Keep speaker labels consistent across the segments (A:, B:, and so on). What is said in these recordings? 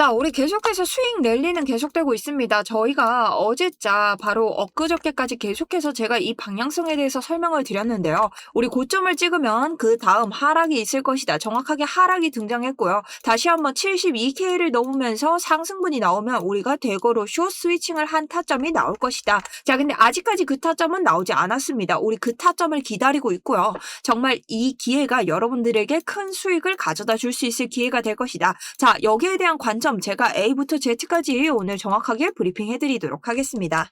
A: 자, 우리 계속해서 수익 랠리는 계속되고 있습니다. 저희가 어제자 바로 엊그저께까지 계속해서 제가 이 방향성에 대해서 설명을 드렸는데요. 우리 고점을 찍으면 그 다음 하락이 있을 것이다. 정확하게 하락이 등장했고요. 다시 한번 72K를 넘으면서 상승분이 나오면 우리가 대거로 숏 스위칭을 한 타점이 나올 것이다. 자, 근데 아직까지 그 타점은 나오지 않았습니다. 우리 그 타점을 기다리고 있고요. 정말 이 기회가 여러분들에게 큰 수익을 가져다 줄 수 있을 기회가 될 것이다. 자, 여기에 대한 관점 제가 A부터 Z까지 오늘 정확하게 브리핑 해드리도록 하겠습니다.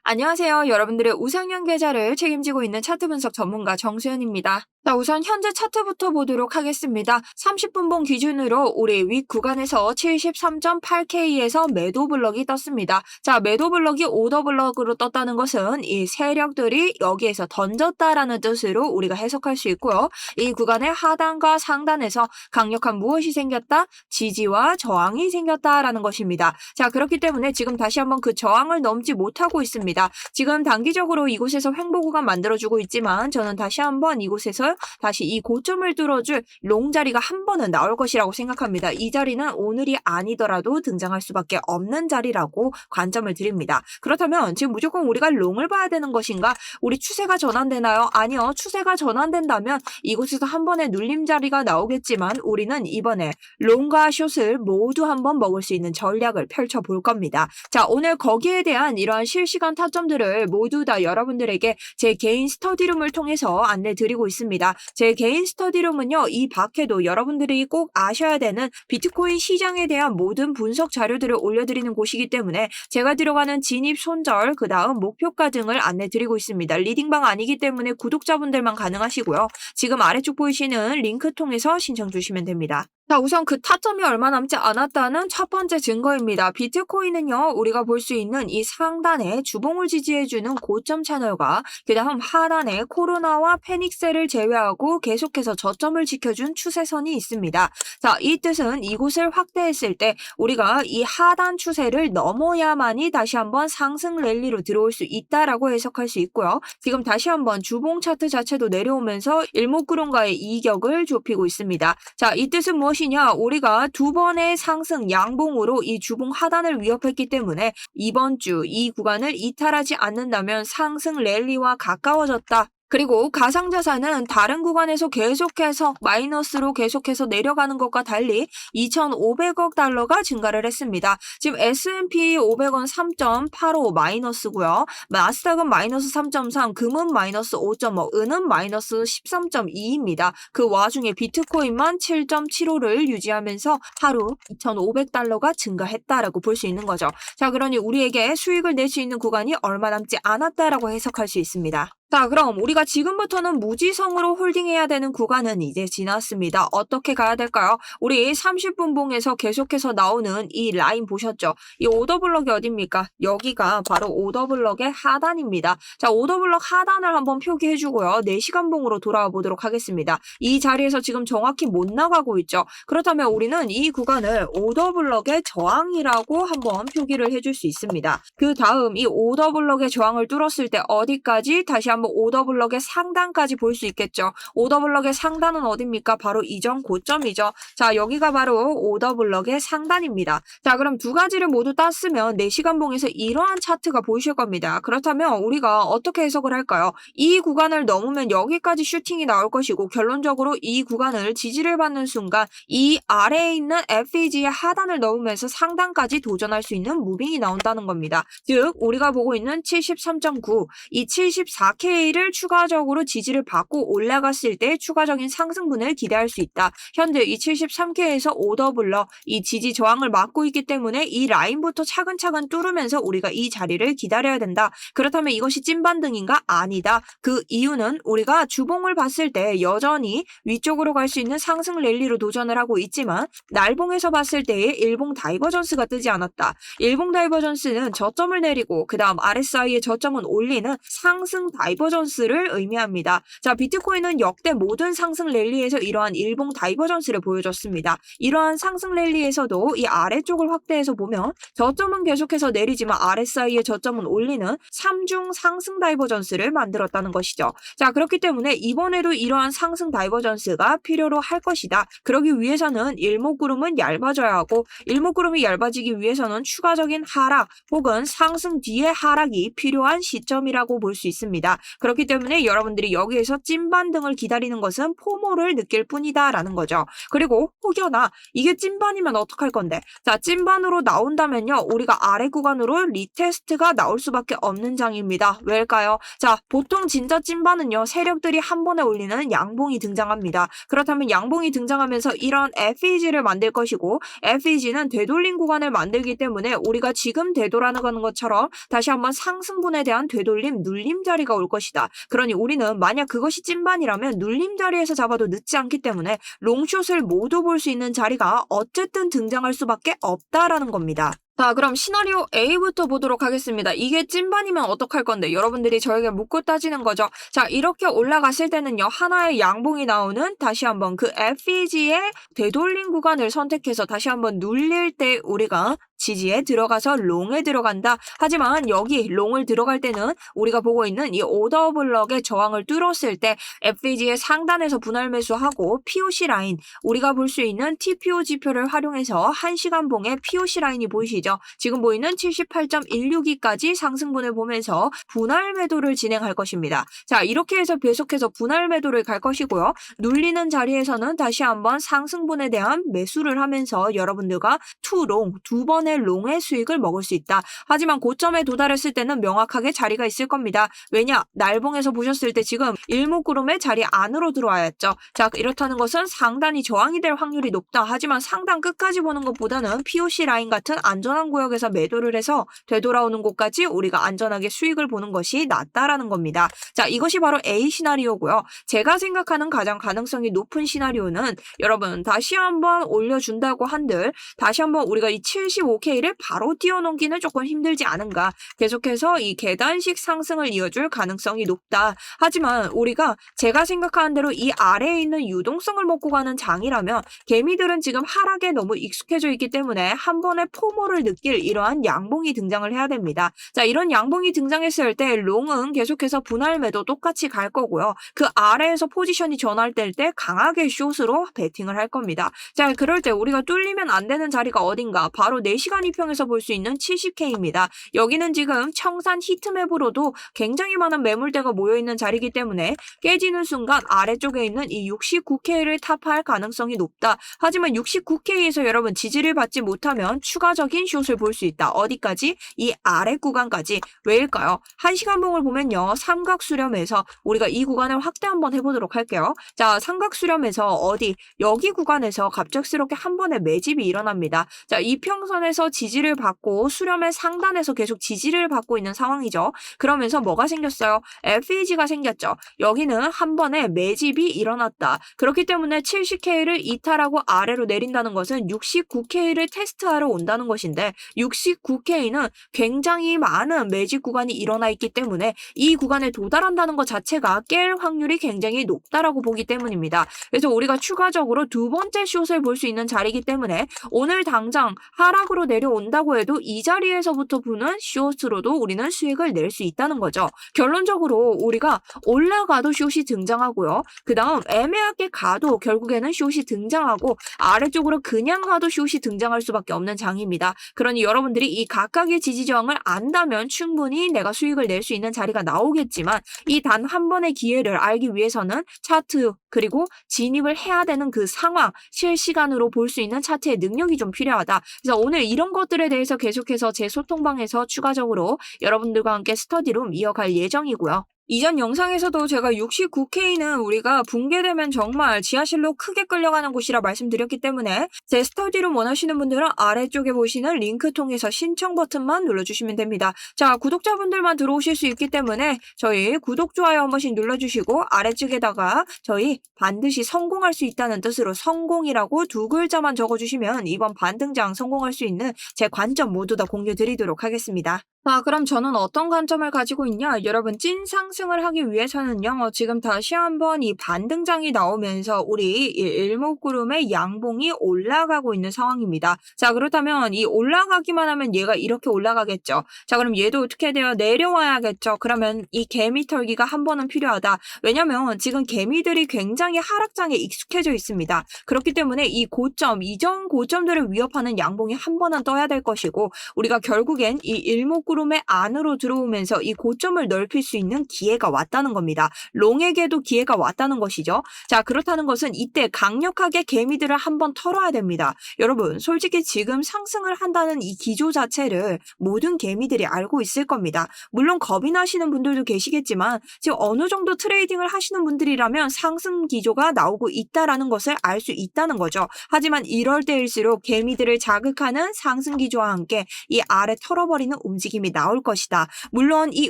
A: 안녕하세요. 여러분들의 우상향 계좌를 책임지고 있는 차트 분석 전문가 정수연입니다. 자, 우선 현재 차트부터 보도록 하겠습니다. 30분봉 기준으로 우리 윗 구간에서 73.8K에서 매도 블럭이 떴습니다. 자, 매도 블럭이 오더 블럭으로 떴다는 것은 이 세력들이 여기에서 던졌다라는 뜻으로 우리가 해석할 수 있고요. 이 구간의 하단과 상단에서 강력한 무엇이 생겼다? 지지와 저항이 생겼다라는 것입니다. 자, 그렇기 때문에 지금 다시 한번 그 저항을 넘지 못하고 있습니다. 지금 단기적으로 이곳에서 횡보 구간 만들어주고 있지만 저는 다시 한번 이곳에서 다시 이 고점을 뚫어줄 롱 자리가 한 번은 나올 것이라고 생각합니다. 이 자리는 오늘이 아니더라도 등장할 수밖에 없는 자리라고 관점을 드립니다. 그렇다면 지금 무조건 우리가 롱을 봐야 되는 것인가? 우리 추세가 전환되나요? 아니요. 추세가 전환된다면 이곳에서 한 번의 눌림 자리가 나오겠지만 우리는 이번에 롱과 숏을 모두 한번 먹을 수 있는 전략을 펼쳐볼 겁니다. 자, 오늘 거기에 대한 이러한 실시간 타점들을 모두 다 여러분들에게 제 개인 스터디룸을 통해서 안내 드리고 있습니다. 제 개인 스터디룸은요, 이 밖에도 여러분들이 꼭 아셔야 되는 비트코인 시장에 대한 모든 분석 자료들을 올려드리는 곳이기 때문에 제가 들어가는 진입, 손절, 그 다음 목표가 등을 안내 드리고 있습니다. 리딩방 아니기 때문에 구독자분들만 가능하시고요. 지금 아래쪽 보이시는 링크 통해서 신청 주시면 됩니다. 자, 우선 그 타점이 얼마 남지 않았다는 첫 번째 증거입니다. 비트코인은요, 우리가 볼 수 있는 이 상단에 주봉을 지지해주는 고점 채널과 그 다음 하단에 코로나와 패닉셀을 제외하고 계속해서 저점을 지켜준 추세선이 있습니다. 자, 이 뜻은 이곳을 확대했을 때 우리가 이 하단 추세를 넘어야만이 다시 한번 상승 랠리로 들어올 수 있다라고 해석할 수 있고요. 지금 다시 한번 주봉 차트 자체도 내려오면서 일목구름과의 이격을 좁히고 있습니다. 자, 이 뜻은 무엇이냐? 우리가 두 번의 상승 양봉으로 이 주봉 하단을 위협했기 때문에 이번 주 이 구간을 이탈하지 않는다면 상승 랠리와 가까워졌다. 그리고 가상자산은 다른 구간에서 계속해서 마이너스로 계속해서 내려가는 것과 달리 2,500억 달러가 증가를 했습니다. 지금 S&P 500원 3.85 마이너스고요. 나스닥은 마이너스 3.3, 금은 마이너스 5.5, 은은 마이너스 13.2입니다. 그 와중에 비트코인만 7.75를 유지하면서 하루 2,500달러가 증가했다라고 볼 수 있는 거죠. 자, 그러니 우리에게 수익을 낼 수 있는 구간이 얼마 남지 않았다라고 해석할 수 있습니다. 자, 그럼 우리가 지금부터는 무지성으로 홀딩해야 되는 구간은 이제 지났습니다. 어떻게 가야 될까요? 우리 30분봉에서 계속해서 나오는 이 라인 보셨죠? 이 오더블럭이 어딥니까? 여기가 바로 오더블럭의 하단입니다. 자, 오더블럭 하단을 한번 표기해주고요. 4시간봉으로 돌아와 보도록 하겠습니다. 이 자리에서 지금 정확히 못 나가고 있죠. 그렇다면 우리는 이 구간을 오더블럭의 저항이라고 한번 표기를 해줄 수 있습니다. 그 다음 이 오더블럭의 저항을 뚫었을 때 어디까지? 다시 한번 오더블럭의 상단까지 볼 수 있겠죠. 오더블럭의 상단은 어딥니까? 바로 이전 고점이죠. 자, 여기가 바로 오더블럭의 상단입니다. 자, 그럼 두 가지를 모두 땄으면 4시간봉에서 이러한 차트가 보이실 겁니다. 그렇다면 우리가 어떻게 해석을 할까요? 이 구간을 넘으면 여기까지 슈팅이 나올 것이고 결론적으로 이 구간을 지지를 받는 순간 이 아래에 있는 FEG의 하단을 넘으면서 상단까지 도전할 수 있는 무빙이 나온다는 겁니다. 즉 우리가 보고 있는 73.9, 이 74K 를 추가적으로 지지를 받고 올라갔을 때 추가적인 상승분을 기대할 수 있다. 현재 이 73K에서 오더블럭 이 지지 저항을 막고 있기 때문에 이 라인부터 차근차근 뚫으면서 우리가 이 자리를 기다려야 된다. 그렇다면 이것이 찐반등인가? 아니다. 그 이유는 우리가 주봉을 봤을 때 여전히 위쪽으로 갈 수 있는 상승 랠리로 도전을 하고 있지만 날봉에서 봤을 때의 일봉 다이버전스가 뜨지 않았다. 일봉 다이버전스는 저점을 내리고 그 다음 RSI의 저점은 올리는 상승 다이버전스 다이버전스를 의미합니다. 자, 비트코인은 역대 모든 상승 랠리에서 이러한 일봉 다이버전스를 보여줬습니다. 이러한 상승 랠리에서도 이 아래쪽을 확대해서 보면 저점은 계속해서 내리지만 RSI의 저점은 올리는 3중 상승 다이버전스를 만들었다는 것이죠. 자, 그렇기 때문에 이번에도 이러한 상승 다이버전스가 필요로 할 것이다. 그러기 위해서는 일목구름은 얇아져야 하고 일목구름이 얇아지기 위해서는 추가적인 하락 혹은 상승 뒤의 하락이 필요한 시점이라고 볼 수 있습니다. 그렇기 때문에 여러분들이 여기에서 찐반등을 기다리는 것은 포모를 느낄 뿐이다라는 거죠. 그리고 혹여나 이게 찐반이면 어떡할 건데? 자, 찐반으로 나온다면요. 우리가 아래 구간으로 리테스트가 나올 수밖에 없는 장입니다. 왜일까요? 자, 보통 진짜 찐반은요. 세력들이 한 번에 올리는 양봉이 등장합니다. 그렇다면 양봉이 등장하면서 이런 FEG를 만들 것이고 FEG는 되돌림 구간을 만들기 때문에 우리가 지금 되돌아가는 것처럼 다시 한번 상승분에 대한 되돌림, 눌림 자리가 올 것이다. 그러니 우리는 만약 그것이 찐반이라면 눌림 자리에서 잡아도 늦지 않기 때문에 롱숏을 모두 볼 수 있는 자리가 어쨌든 등장할 수밖에 없다라는 겁니다. 자, 그럼 시나리오 A부터 보도록 하겠습니다. 이게 찐반이면 어떡할 건데 여러분들이 저에게 묻고 따지는 거죠. 자, 이렇게 올라갔을 때는요. 하나의 양봉이 나오는 다시 한번 그 FEG의 되돌림 구간을 선택해서 다시 한번 눌릴 때 우리가 지지에 들어가서 롱에 들어간다. 하지만 여기 롱을 들어갈 때는 우리가 보고 있는 이 오더 블럭의 저항을 뚫었을 때 FEG의 상단에서 분할 매수하고 POC 라인, 우리가 볼 수 있는 TPO 지표를 활용해서 1시간 봉의 POC 라인이 보이시죠? 지금 보이는 78.162까지 상승분을 보면서 분할 매도를 진행할 것입니다. 자, 이렇게 해서 계속해서 분할 매도를 갈 것이고요. 눌리는 자리에서는 다시 한번 상승분에 대한 매수를 하면서 여러분들과 투롱, 두 번의 롱의 수익을 먹을 수 있다. 하지만 고점에 도달했을 때는 명확하게 자리가 있을 겁니다. 왜냐? 날봉에서 보셨을 때 지금 일목구름의 자리 안으로 들어와야 했죠. 자, 이렇다는 것은 상단이 저항이 될 확률이 높다. 하지만 상단 끝까지 보는 것보다는 POC 라인 같은 안전한 구역에서 매도를 해서 되돌아오는 곳까지 우리가 안전하게 수익을 보는 것이 낫다라는 겁니다. 자, 이것이 바로 A 시나리오고요. 제가 생각하는 가장 가능성이 높은 시나리오는 여러분 다시 한번 올려준다고 한들 다시 한번 우리가 이 75K를 바로 뛰어넘기는 조금 힘들지 않은가. 계속해서 이 계단식 상승을 이어줄 가능성이 높다. 하지만 우리가 제가 생각하는 대로 이 아래에 있는 유동성을 먹고 가는 장이라면 개미들은 지금 하락에 너무 익숙해져 있기 때문에 한 번에 포모를 느낄 이러한 양봉이 등장을 해야 됩니다. 자, 이런 양봉이 등장했을 때 롱은 계속해서 분할 매도 똑같이 갈 거고요. 그 아래에서 포지션이 전환될 때 강하게 숏으로 베팅을 할 겁니다. 자, 그럴 때 우리가 뚫리면 안 되는 자리가 어딘가? 바로 4시간 이평에서 볼 수 있는 70K입니다. 여기는 지금 청산 히트맵으로도 굉장히 많은 매물대가 모여있는 자리이기 때문에 깨지는 순간 아래쪽에 있는 이 69K를 타파할 가능성이 높다. 하지만 69K에서 여러분 지지를 받지 못하면 추가적인 숏을 볼 수 있다. 어디까지? 이 아래 구간까지. 왜일까요? 1시간 봉을 보면요. 삼각 수렴에서 우리가 이 구간을 확대 한번 해보도록 할게요. 자, 삼각 수렴에서 어디? 여기 구간에서 갑작스럽게 한 번에 매집이 일어납니다. 자, 이평선에서 지지를 받고 수렴의 상단에서 계속 지지를 받고 있는 상황이죠. 그러면서 뭐가 생겼어요? FEG가 생겼죠. 여기는 한 번에 매집이 일어났다. 그렇기 때문에 70K를 이탈하고 아래로 내린다는 것은 69K를 테스트하러 온다는 것인데 69K는 굉장히 많은 매집 구간이 일어나 있기 때문에 이 구간에 도달한다는 것 자체가 깰 확률이 굉장히 높다라고 보기 때문입니다. 그래서 우리가 추가적으로 두 번째 숏을 볼 수 있는 자리이기 때문에 오늘 당장 하락으로 내려온다고 해도 이 자리에서부터 보는 숏으로도 우리는 수익을 낼 수 있다는 거죠. 결론적으로 우리가 올라가도 숏이 등장하고요. 그 다음 애매하게 가도 결국에는 숏이 등장하고 아래쪽으로 그냥 가도 숏이 등장할 수밖에 없는 장입니다. 그러니 여러분들이 이 각각의 지지 저항을 안다면 충분히 내가 수익을 낼 수 있는 자리가 나오겠지만 이 단 한 번의 기회를 알기 위해서는 차트 그리고 진입을 해야 되는 그 상황, 실시간으로 볼 수 있는 차트의 능력이 좀 필요하다. 그래서 오늘 이런 것들에 대해서 계속해서 제 소통방에서 추가적으로 여러분들과 함께 스터디룸 이어갈 예정이고요. 이전 영상에서도 제가 69K는 우리가 붕괴되면 정말 지하실로 크게 끌려가는 곳이라 말씀드렸기 때문에 제 스터디룸 원하시는 분들은 아래쪽에 보시는 링크 통해서 신청 버튼만 눌러주시면 됩니다. 자, 구독자분들만 들어오실 수 있기 때문에 저희 구독, 좋아요 한 번씩 눌러주시고 아래쪽에다가 저희 반드시 성공할 수 있다는 뜻으로 성공이라고 2글자만 적어주시면 이번 반등장 성공할 수 있는 제 관점 모두 다 공유 드리도록 하겠습니다. 자, 그럼 저는 어떤 관점을 가지고 있냐? 여러분, 찐 상승을 하기 위해서는요, 지금 다시 한번 이 반등장이 나오면서 우리 이 일목구름의 양봉이 올라가고 있는 상황입니다. 자, 그렇다면 이 올라가기만 하면 얘가 이렇게 올라가겠죠. 자, 그럼 얘도 어떻게 돼요? 내려와야겠죠. 그러면 이 개미 털기가 한 번은 필요하다. 왜냐면 지금 개미들이 굉장히 하락장에 익숙해져 있습니다. 그렇기 때문에 이 고점, 이전 고점들을 위협하는 양봉이 한 번은 떠야 될 것이고, 우리가 결국엔 이 일목구름의 안으로 들어오면서 이 고점을 넓힐 수 있는 기회가 왔다는 겁니다. 롱에게도 기회가 왔다는 것이죠. 자, 그렇다는 것은 이때 강력하게 개미들을 한번 털어야 됩니다. 여러분, 솔직히 지금 상승을 한다는 이 기조 자체를 모든 개미들이 알고 있을 겁니다. 물론 겁이 나시는 분들도 계시겠지만 지금 어느 정도 트레이딩을 하시는 분들이라면 상승 기조가 나오고 있다라는 것을 알 수 있다는 거죠. 하지만 이럴 때일수록 개미들을 자극하는 상승 기조와 함께 이 아래 털어버리는 움직임이 나올 것이다. 물론 이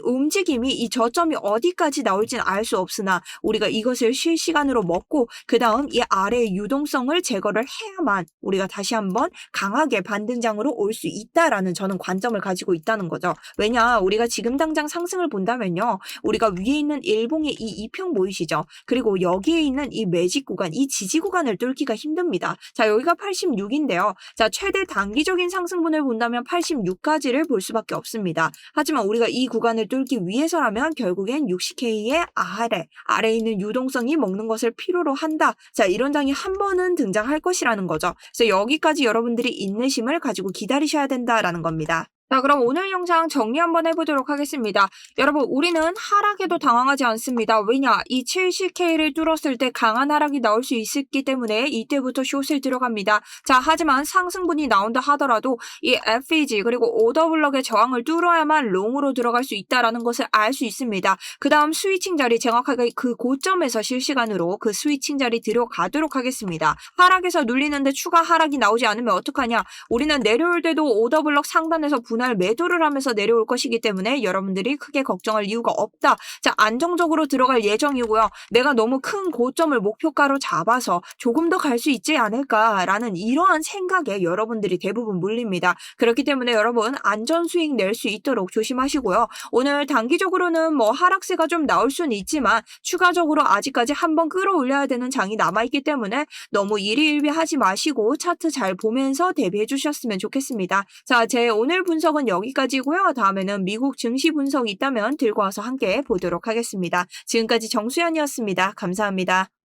A: 움직임이 이 저점이 어디까지 나올지는 알 수 없으나 우리가 이것을 실시간으로 먹고 그 다음 이 아래의 유동성을 제거를 해야만 우리가 다시 한번 강하게 반등장으로 올 수 있다라는 저는 관점을 가지고 있다는 거죠. 왜냐, 우리가 지금 당장 상승을 본다면요, 우리가 위에 있는 일봉의 이 이평 보이시죠? 그리고 여기에 있는 이 매직 구간, 이 지지 구간을 뚫기가 힘듭니다. 자, 여기가 86인데요. 자, 최대 단기적인 상승분을 본다면 86까지를 볼 수밖에 없습니다. 하지만 우리가 이 구간을 뚫기 위해서라면 결국엔 60K의 아래에 있는 유동성이 먹는 것을 필요로 한다. 자, 이런 장이 한 번은 등장할 것이라는 거죠. 그래서 여기까지 여러분들이 인내심을 가지고 기다리셔야 된다라는 겁니다. 자, 그럼 오늘 영상 정리 한번 해보도록 하겠습니다. 여러분, 우리는 하락에도 당황하지 않습니다. 왜냐? 이 70K를 뚫었을 때 강한 하락이 나올 수 있기 때문에 이때부터 숏을 들어갑니다. 자, 하지만 상승분이 나온다 하더라도 이 FEG 그리고 오더블럭의 저항을 뚫어야만 롱으로 들어갈 수 있다는 것을 알 수 있습니다. 그 다음 스위칭 자리, 정확하게 그 고점에서 실시간으로 그 스위칭 자리 들어가도록 하겠습니다. 하락에서 눌리는데 추가 하락이 나오지 않으면 어떡하냐? 우리는 내려올 때도 오더블럭 상단에서 분할 매도를 하면서 내려올 것이기 때문에 여러분들이 크게 걱정할 이유가 없다. 자, 안정적으로 들어갈 예정이고요. 내가 너무 큰 고점을 목표가로 잡아서 조금 더 갈 수 있지 않을까라는 이러한 생각에 여러분들이 대부분 몰립니다. 그렇기 때문에 여러분, 안전 수익 낼 수 있도록 조심하시고요. 오늘 단기적으로는 뭐 하락세가 좀 나올 수는 있지만 추가적으로 아직까지 한번 끌어올려야 되는 장이 남아있기 때문에 너무 일희일비하지 마시고 차트 잘 보면서 대비해 주셨으면 좋겠습니다. 자, 제 오늘 분석은 여기까지고요. 다음에는 미국 증시 분석이 있다면 들고 와서 함께 보도록 하겠습니다. 지금까지 정수연이었습니다. 감사합니다.